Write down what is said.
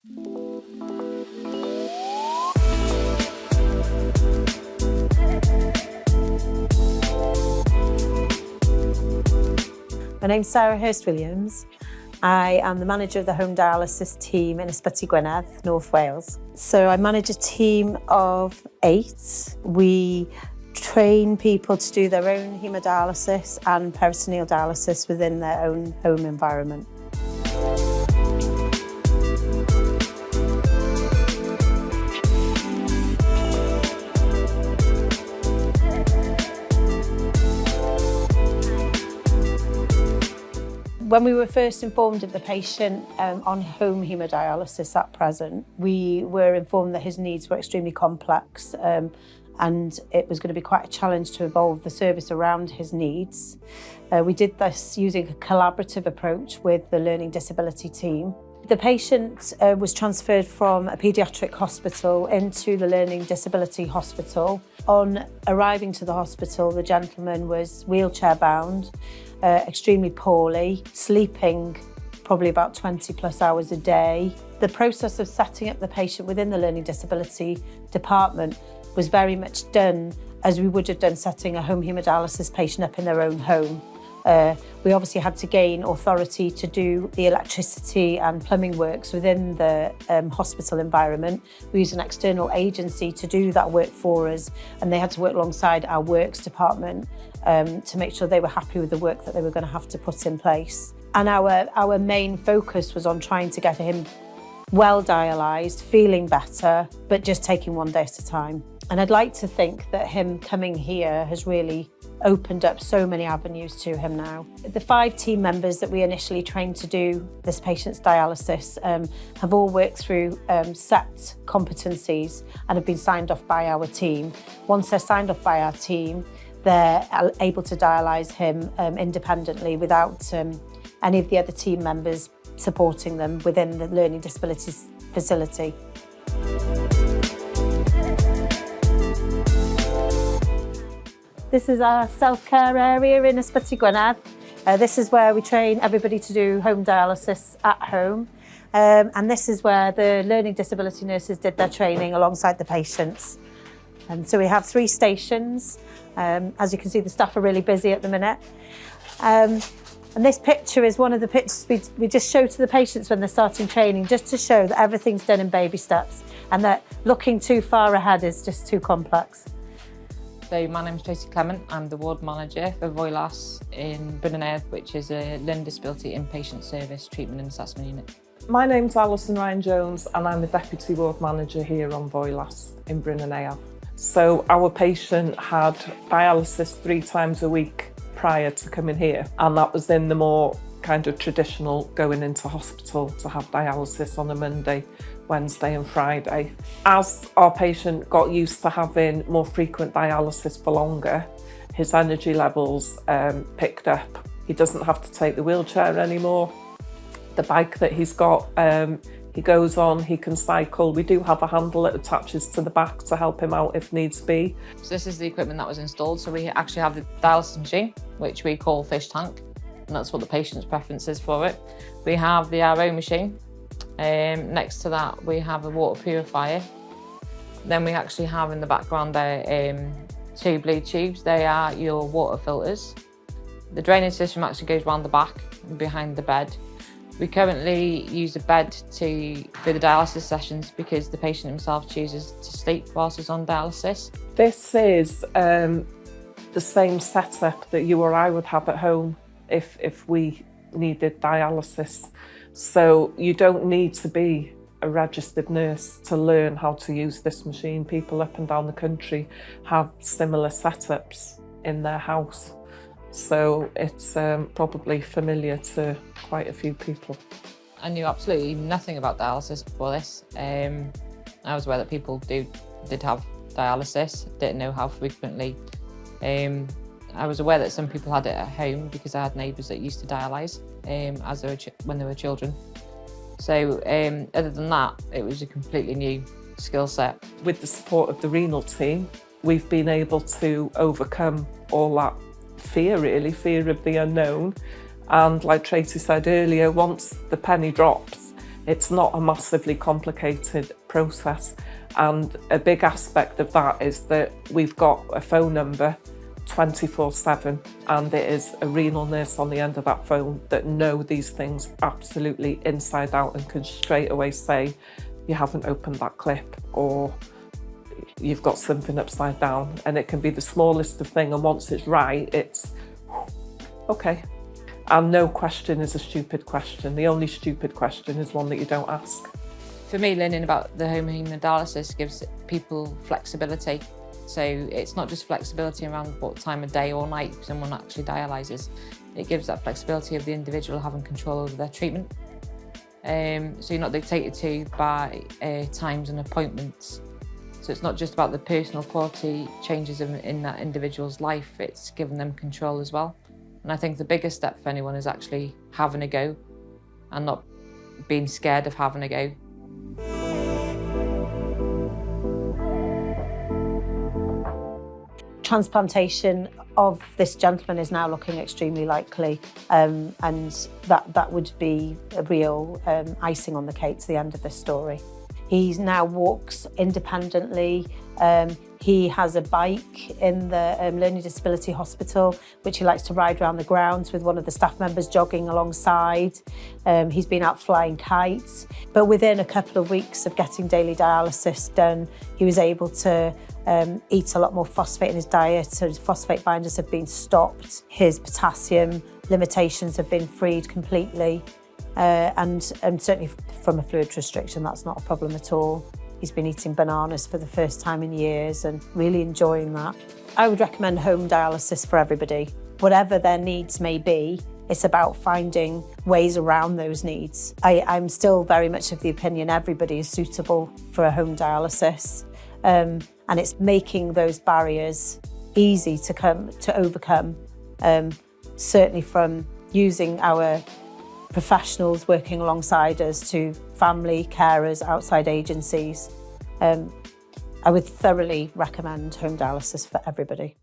My name's Sarah Hurst-Williams. I am the manager of the home dialysis team in Ysbyty Gwynedd, North Wales. So I manage a team of 8. We train people to do their own haemodialysis and peritoneal dialysis within their own home environment. When we were first informed of the patient on home haemodialysis at present, we were informed that his needs were extremely complex and it was going to be quite a challenge to evolve the service around his needs. We did this using a collaborative approach with the learning disability team. The patient was transferred from a paediatric hospital into the learning disability hospital. On arriving to the hospital, the gentleman was wheelchair bound, extremely poorly, sleeping probably about 20 plus hours a day. The process of setting up the patient within the learning disability department was very much done as we would have done setting a home haemodialysis patient up in their own home. We obviously had to gain authority to do the electricity and plumbing works within the hospital environment. We used an external agency to do that work for us, and they had to work alongside our works department to make sure they were happy with the work that they were going to have to put in place. And our main focus was on trying to get him well dialysed, feeling better, but just taking one day at a time. And I'd like to think that him coming here has really opened up so many avenues to him now. The 5 team members that we initially trained to do this patient's dialysis have all worked through set competencies and have been signed off by our team. Once they're signed off by our team, they're able to dialyse him independently without any of the other team members supporting them within the learning disabilities facility. This is our self-care area in Ysbyty Gwynedd. This is where we train everybody to do home dialysis at home. And this is where the learning disability nurses did their training alongside the patients. So we have 3 stations. As you can see, the staff are really busy at the minute. And this picture is one of the pictures we just show to the patients when they're starting training, just to show that everything's done in baby steps and that looking too far ahead is just too complex. So my name's Tracy Clement. I'm the ward manager for Voilas in Bryn Nedd, which is a learning disability inpatient service treatment and assessment unit. My name's Alison Ryan-Jones and I'm the deputy ward manager here on Voilas in Bryn Nedd. So our patient had dialysis 3 times a week prior to coming here, and that was in the more kind of traditional going into hospital to have dialysis on a Monday, Wednesday and Friday. As our patient got used to having more frequent dialysis for longer, his energy levels picked up. He doesn't have to take the wheelchair anymore. The bike that he's got, he goes on, he can cycle. We do have a handle that attaches to the back to help him out if needs be. So this is the equipment that was installed. So we actually have the dialysis machine, which we call fish tank, and that's what the patient's preference is for it. We have the RO machine. Next to that, we have a water purifier. Then we actually have in the background there 2 blue tubes. They are your water filters. The drainage system actually goes round the back behind the bed. We currently use a bed for the dialysis sessions because the patient himself chooses to sleep whilst he's on dialysis. This is the same setup that you or I would have at home if we needed dialysis. So you don't need to be a registered nurse to learn how to use this machine. People up and down the country have similar setups in their house. So it's probably familiar to quite a few people. I knew absolutely nothing about dialysis before this. I was aware that people did have dialysis, didn't know how frequently. I was aware that some people had it at home because I had neighbours that used to dialyse when they were children. So other than that, it was a completely new skill set. With the support of the renal team, we've been able to overcome all that fear of the unknown. And like Tracy said earlier, once the penny drops, It's not a massively complicated process, and a big aspect of that is that we've got a phone number 24/7, and it is a renal nurse on the end of that phone that know these things absolutely inside out and can straight away say, you haven't opened that clip, or you've got something upside down. And it can be the smallest of thing, and once it's right, it's okay. And no question is a stupid question. The only stupid question is one that you don't ask. For me, learning about the home hemodialysis gives people flexibility. So it's not just flexibility around what time of day or night someone actually dialyses. It gives that flexibility of the individual having control over their treatment. So you're not dictated to by times and appointments. So it's not just about the personal quality changes in that individual's life, it's giving them control as well. And I think the biggest step for anyone is actually having a go and not being scared of having a go. Transplantation of this gentleman is now looking extremely likely, and that would be a real icing on the cake to the end of this story. He now walks independently. He has a bike in the Learning Disability Hospital, which he likes to ride around the grounds with one of the staff members jogging alongside. He's been out flying kites. But within a couple of weeks of getting daily dialysis done, he was able to eat a lot more phosphate in his diet. So his phosphate binders have been stopped. His potassium limitations have been freed completely. And certainly from a fluid restriction, that's not a problem at all. He's been eating bananas for the first time in years and really enjoying that. I would recommend home dialysis for everybody. Whatever their needs may be, it's about finding ways around those needs. I'm still very much of the opinion everybody is suitable for a home dialysis. And it's making those barriers easy to overcome, certainly from using our professionals working alongside us to family, carers, outside agencies. I would thoroughly recommend home dialysis for everybody.